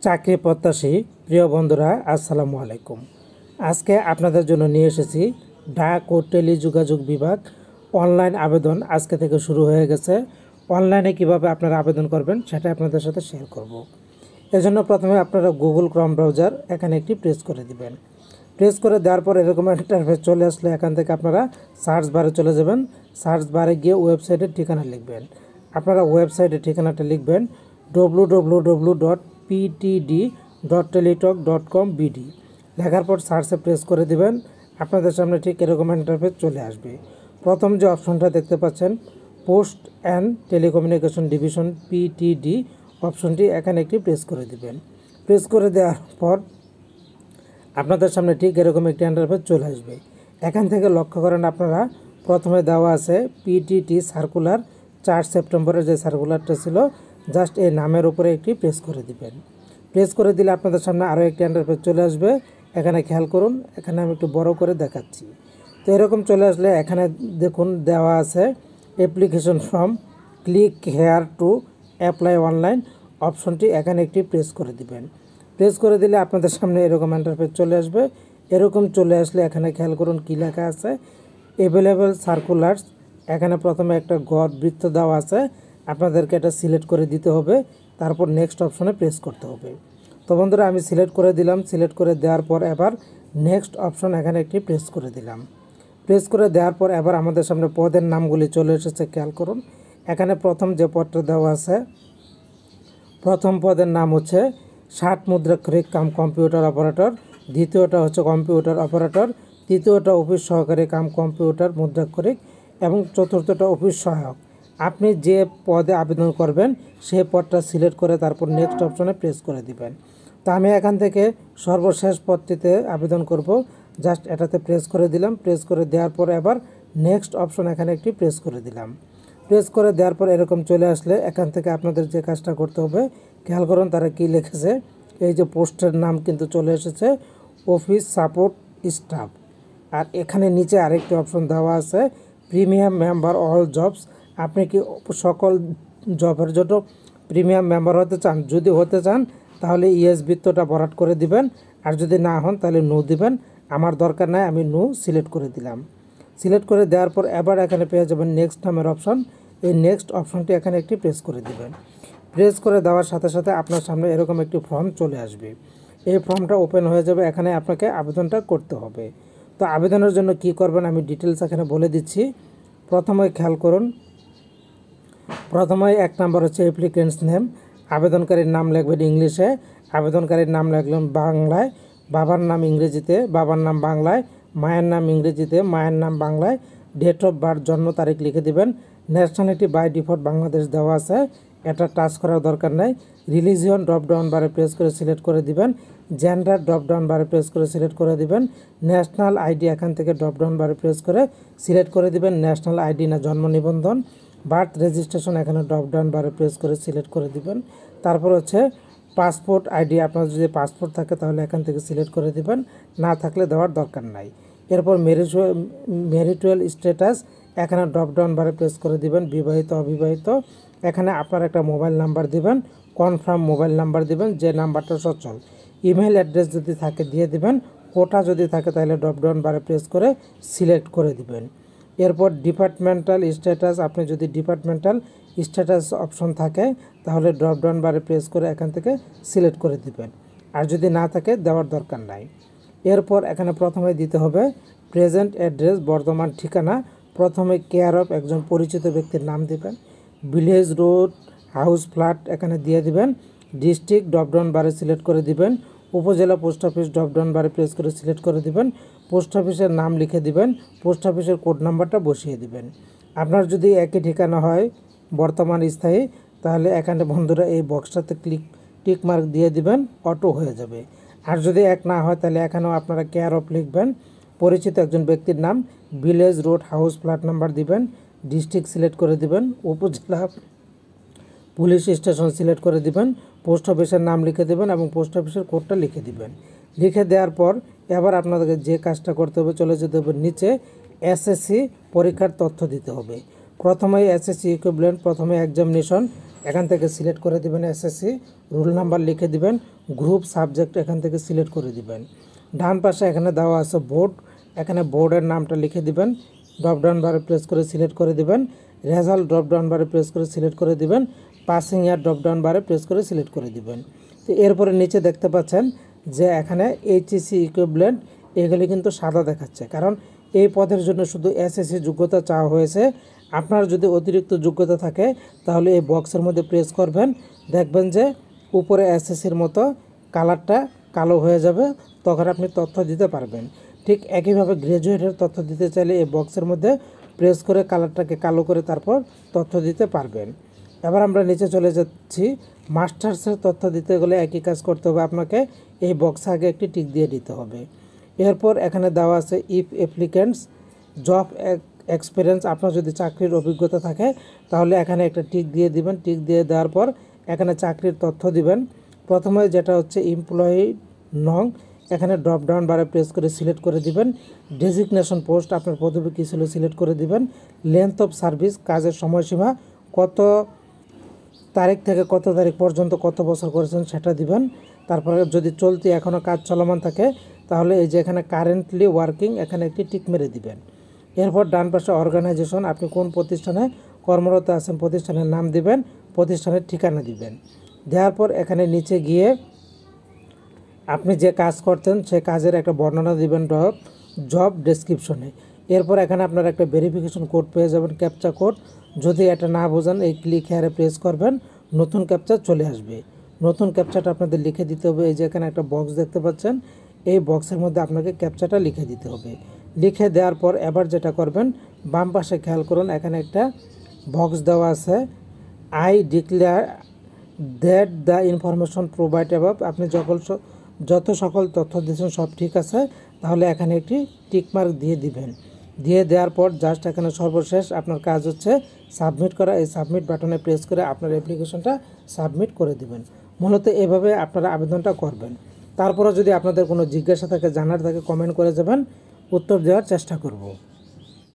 চাকরি প্রত্যাশী প্রিয় বন্ধুরা, আসসালামু আলাইকুম। আজকে আপনাদের জন্য নিয়ে এসেছি ডাক ও টেলিযোগাযোগ বিভাগ অনলাইন আবেদন আজকে থেকে শুরু হয়ে গেছে। অনলাইনে কিভাবে আপনারা আবেদন করবেন সেটা আপনাদের সাথে শেয়ার করব। এজন্য প্রথমে আপনারা গুগল ক্রোম ব্রাউজার এখানে একটি প্রেস করে দিবেন। প্রেস করে দেওয়ার পর এরকম ইন্টারফেস চলে আসলে এখান থেকে আপনারা সার্চ বারে চলে যাবেন। সার্চ বারে গিয়ে ওয়েবসাইটের ঠিকানা লিখবেন। আপনারা ওয়েবসাইটের ঠিকানাটা লিখবেন www.ptd.teletalk.com.bd। লেখার পর সার্চে প্রেস করে দিবেন। আপনাদের সামনে ঠিক এরকম ইন্টারফেস চলে আসবে। প্রথম যে অপশনটা দেখতে পাচ্ছেন post and telecommunication division PTD অপশনটি এখানে একটি প্রেস করে দিবেন। প্রেস করে দেওয়ার পর আপনাদের সামনে ঠিক এরকম একটি ইন্টারফেস চলে আসবে। এখান থেকে লক্ষ্য করেন আপনারা প্রথমে দেওয়া আছে পিটিটি সার্কুলার 4 সেপ্টেম্বরের যে সার্কুলারটা ছিল, জাস্ট এই নামের উপরে একটি প্রেস করে দিবেন। প্রেস করে দিলে আপনাদের সামনে আরও একটি ইন্টারফেস চলে আসবে। এখানে খেয়াল করুন, এখানে আমি একটু বড় করে দেখাচ্ছি। তো এরকম চলে আসলে এখানে দেখুন দেওয়া আছে application form, click here to apply online অপশনটি এখানে একটি প্রেস করে দিবেন। প্রেস করে দিলে আপনাদের সামনে এরকম ইন্টারফেস চলে আসবে। এরকম চলে আসলে এখানে খেয়াল করুন কী লেখা আছে, অ্যাভেলেবল সার্কুলার্স। এখানে প্রথমে একটা গড় বৃত্ত দেওয়া আছে, আপনাদেরকে এটা সিলেক্ট করে দিতে হবে, তারপর নেক্সট অপশনে প্রেস করতে হবে। তো বন্ধুরা আমি সিলেক্ট করে দিলাম। সিলেক্ট করে দেওয়ার পর এবার নেক্সট অপশন এখানে একটি প্রেস করে দিলাম। প্রেস করে দেওয়ার পর এবার আমাদের সামনে পদের নামগুলি চলে এসেছে, খেয়াল করুন। এখানে প্রথম যে পদটা দেওয়া আছে, প্রথম পদের নাম হচ্ছে 60 মুদ্রাক্ষরিক কাম কম্পিউটার অপারেটর, দ্বিতীয়টা হচ্ছে কম্পিউটার অপারেটর, তৃতীয়টা অফিস সহকারী কাম কম্পিউটার মুদ্রাক্ষরিক এবং চতুর্থটা অফিস সহায়ক। আপনি যে পদে আবেদন করবেন সেই পদটা সিলেক্ট করে তারপর নেক্সট অপশনে প্রেস করে দিবেন। তো আমি এখান থেকে সর্বশেষ পদটিতে আবেদন করব, জাস্ট এটাতে প্রেস করে দিলাম। প্রেস করে দেওয়ার পর এবার নেক্সট অপশন এখানে একটি প্রেস করে দিলাম। প্রেস করে দেওয়ার পর এরকম চলে আসলে এখান থেকে আপনাদের যে কাজটা করতে হবে, খেয়াল করুন তারা কি লিখেছে। এই যে পোস্টের নাম কিন্তু চলে এসেছে অফিস সাপোর্ট স্টাফ। আর এখানে নিচে আরেকটি অপশন দেওয়া আছে প্রিমিয়াম মেম্বার অল জবস। আপনি কি সকল জবের জন্য প্রিমিয়াম মেম্বার হতে চান? যদি হতে চান তাহলে ইয়েস বৃত্তটা ভরাট করে দিবেন, আর যদি না হন তাহলে নো দিবেন। আমার দরকার নাই, আমি নো সিলেক্ট করে দিলাম। সিলেক্ট করে দেওয়ার পর এবার এখানে পেয়ে যাবেন নেক্সট নামের অপশন। এই নেক্সট অপশনটি এখানে একটি প্রেস করে দিবেন। প্রেস করে দেওয়ার সাথে সাথে আপনার সামনে এরকম একটি ফর্ম চলে আসবে। এই ফর্মটা ওপেন হয়ে যাবে, এখানে আপনাকে আবেদনটা করতে হবে। তো আবেদনের জন্য কি করবেন আমি ডিটেলস এখানে বলে দিচ্ছি। প্রথমে খেয়াল করুন, প্রথমে 1 নম্বর হচ্ছে অ্যাপ্লিকেন্টস নেম। আবেদনকারীর নাম লিখবেন ইংলিশে, আবেদনকারীর নাম লিখলেন বাংলায়, বাবার নাম ইংরেজিতে, বাবার নাম বাংলায়, মায়ের নাম ইংরেজিতে, মায়ের নাম বাংলায়, ডেট অফ বার্থ জন্ম তারিখ লিখে দিবেন। ন্যাশনালিটি বাই ডিফল্ট বাংলাদেশ দেওয়া আছে, এটা টাচ করার দরকার নাই। রিলিজিয়ন ড্রপডাউন বারে প্রেস করে সিলেক্ট করে দিবেন। জেন্ডার ড্রপডাউন বারে প্রেস করে সিলেক্ট করে দিবেন। ন্যাশনাল আইডি এখান থেকে ড্রপডাউন বারে প্রেস করে সিলেক্ট করে দিবেন ন্যাশনাল আইডি না জন্ম নিবন্ধন। বার্থ রেজিস্ট্রেশন এখানে ড্রপডাউন বারে প্রেস করে সিলেক্ট করে দিবেন। তারপর হচ্ছে পাসপোর্ট আইডি, আপনার যদি পাসপোর্ট থাকে তাহলে এখান থেকে সিলেক্ট করে দিবেন, না থাকলে দেওয়ার দরকার নাই। এরপর ম্যারিটাল স্ট্যাটাস এখানে ড্রপডাউন বারে প্রেস করে দিবেন, বিবাহিত অবিবাহিত। এখানে আপনার একটা মোবাইল নাম্বার দিবেন, কনফার্ম মোবাইল নাম্বার দিবেন যে নাম্বারটা সচল। ইমেল অ্যাড্রেস যদি থাকে দিয়ে দিবেন, কোটা যদি থাকে তাহলে ড্রপডাউন বারে প্রেস করে সিলেক্ট করে দিবেন। এরপর ডিপার্টমেন্টাল স্ট্যাটাস, আপনি যদি ডিপার্টমেন্টাল স্ট্যাটাস অপশন থাকে তাহলে ড্রপডাউন বারে প্রেস করে এখান থেকে সিলেক্ট করে দিবেন, আর যদি না থাকে দেওয়ার দরকার নাই। এরপর এখানে প্রথমে দিতে হবে প্রেজেন্ট অ্যাড্রেস, বর্তমান ঠিকানা। প্রথমে কেয়ার অফ একজন পরিচিত ব্যক্তির নাম দিবেন, ভিলেজ, রোড, হাউস, ফ্ল্যাট এখানে দিয়ে দিবেন। ডিস্ট্রিক্ট ড্রপডাউন বারে সিলেক্ট করে দিবেন। উপজেলা পোস্ট অফিস ড্রপডাউন বারে প্রেস করে সিলেক্ট করে দিবেন। পোস্ট অফিসের নাম লিখে দিবেন, পোস্ট অফিসের কোড নাম্বারটা বসিয়ে দিবেন। আপনার যদি একই ঠিকানা হয় বর্তমান স্থায়ী, তাহলে এখানে বন্ধুরা এই বক্সটাতে টিক মার্ক দিয়ে দিবেন, অটো হয়ে যাবে। আর যদি এক না হয় তাহলে এখানেও আপনারা কেয়ার অফ লিখবেন, পরিচিত একজন ব্যক্তির নাম, village, road, house, flat number দিবেন, ডিস্ট্রিক্ট সিলেক্ট করে দিবেন, উপজেলা পুলিশ স্টেশন সিলেক্ট করে দিবেন, পোস্ট অফিসের নাম লিখে দেবেন এবং পোস্ট অফিসের কোডটা লিখে দিবেন। লিখে দেওয়ার পর এবার আপনাদেরকে যে কাজটা করতে হবে, চলে যেতে হবে নিচে এসএসসি পরীক্ষার তথ্য দিতে হবে। প্রথমে এসএসসি ইকুইভ্যালেন্ট, প্রথমে এক্সামিনেশন এখান থেকে সিলেক্ট করে দিবেন, এসএসসি রোল নাম্বার লিখে দিবেন, গ্রুপ সাবজেক্ট এখান থেকে সিলেক্ট করে দিবেন। ডান পাশে এখানে দেওয়া আছে বোর্ড, এখানে বোর্ডের নামটা লিখে দিবেন। ড্রপডাউন বারে প্রেস করে সিলেক্ট করে দিবেন। রেজাল্ট ড্রপডাউন বারে প্রেস করে সিলেক্ট করে দিবেন। পাসিং ইয়ার ড্রপডাউন বারে প্রেস করে সিলেক্ট করে দিবেন। তো এরপরে নিচে দেখতে পাচ্ছেন যে এখানে এইচএসসি ইকুইভ্যালেন্ট এগুলি কিন্তু সাদা দেখাচ্ছে, কারণ এই পদের জন্য শুধু এসএসসি যোগ্যতা চাওয়া হয়েছে। আপনার যদি অতিরিক্ত যোগ্যতা থাকে তাহলে এই বক্সের মধ্যে প্রেস করবেন, দেখবেন যে উপরে এসএসসির মতো কালারটা কালো হয়ে যাবে, তখন আপনি তথ্য দিতে পারবেন। ঠিক একইভাবে গ্র্যাজুয়েটের তথ্য দিতে চাইলে এই বক্সের মধ্যে প্রেস করে কালারটাকে কালো করে তারপর তথ্য দিতে পারবেন। এবার আমরা নিচে চলে যাচ্ছি। মাস্টার্সের তথ্য দিতে গেলে একই কাজ করতে হবে, আপনাকে এই বক্সে আগে একটি টিক দিয়ে দিতে হবে। এরপর এখানে দেওয়া আছে ইফ অ্যাপ্লিক্যান্টস জব এক্সপিরিয়েন্স, আপনার যদি চাকরির অভিজ্ঞতা থাকে তাহলে এখানে একটা টিক দিয়ে দিবেন। টিক দিয়ে দেওয়ার পর এখানে চাকরির তথ্য দিবেন। প্রথমে যেটা হচ্ছে এমপ্লয়ি নং, এখানে ড্রপ ডাউন বারে প্রেস করে সিলেক্ট করে দিবেন। ডেজিগনেশন পোস্ট, আপনার পদবি কী ছিল সিলেক্ট করে দিবেন। লেন্থ অফ সার্ভিস, কাজের সময়সীমা কত তারিখ থেকে কত তারিখ পর্যন্ত কত বছর করেছেন সেটা দিবেন। তারপরে যদি চলতি এখনও কাজ চলমান থাকে তাহলে এই যে এখানে কারেন্টলি ওয়ার্কিং এখানে একটি টিক মেরে দিবেন। এরপর ডান পাশে অর্গানাইজেশন, আপনি কোন প্রতিষ্ঠানে কর্মরত আছেন প্রতিষ্ঠানের নাম দিবেন, প্রতিষ্ঠানের ঠিকানা দিবেন। দেওয়ার পর এখানে নিচে গিয়ে আপনি যে কাজ করতেন সে কাজের একটা বর্ণনা দিবেন জব ডেসক্রিপশনে। এরপর এখানে আপনার একটা ভেরিফিকেশন কোড পেয়ে যাবেন, ক্যাপচা কোড। যদি এটা না বোঝেন এই ক্লিক হেয়ারে প্রেস করবেন, নতুন ক্যাপচা চলে আসবে। নতুন ক্যাপচাটা আপনাদের লিখে দিতে হবে। এই যে এখানে একটা বক্স দেখতে পাচ্ছেন, এই বক্সের মধ্যে আপনাকে ক্যাপচাটা লিখে দিতে হবে। লিখে দেওয়ার পর এবার যেটা করবেন, বাম পাশে খেয়াল করুন এখানে একটা বক্স দেওয়া আছে, I declare that the information provide above, আপনি যত সকল তথ্য দিয়েছেন সব ঠিক আছে, তাহলে এখানে একটি টিকমার্ক দিয়ে দিবেন। দিয়ে দেওয়ার পর জাস্ট এখানে সর্বশেষ আপনার কাজ হচ্ছে সাবমিট করা। এই সাবমিট বাটনে প্রেস করে আপনার অ্যাপ্লিকেশনটা সাবমিট করে দিবেন। মূলত এভাবে আপনারা আবেদনটা করবেন। তারপরে যদি আপনাদের কোনো জিজ্ঞাসা থাকে, জানার থাকে, কমেন্ট করে যাবেন, উত্তর দেওয়ার চেষ্টা করব।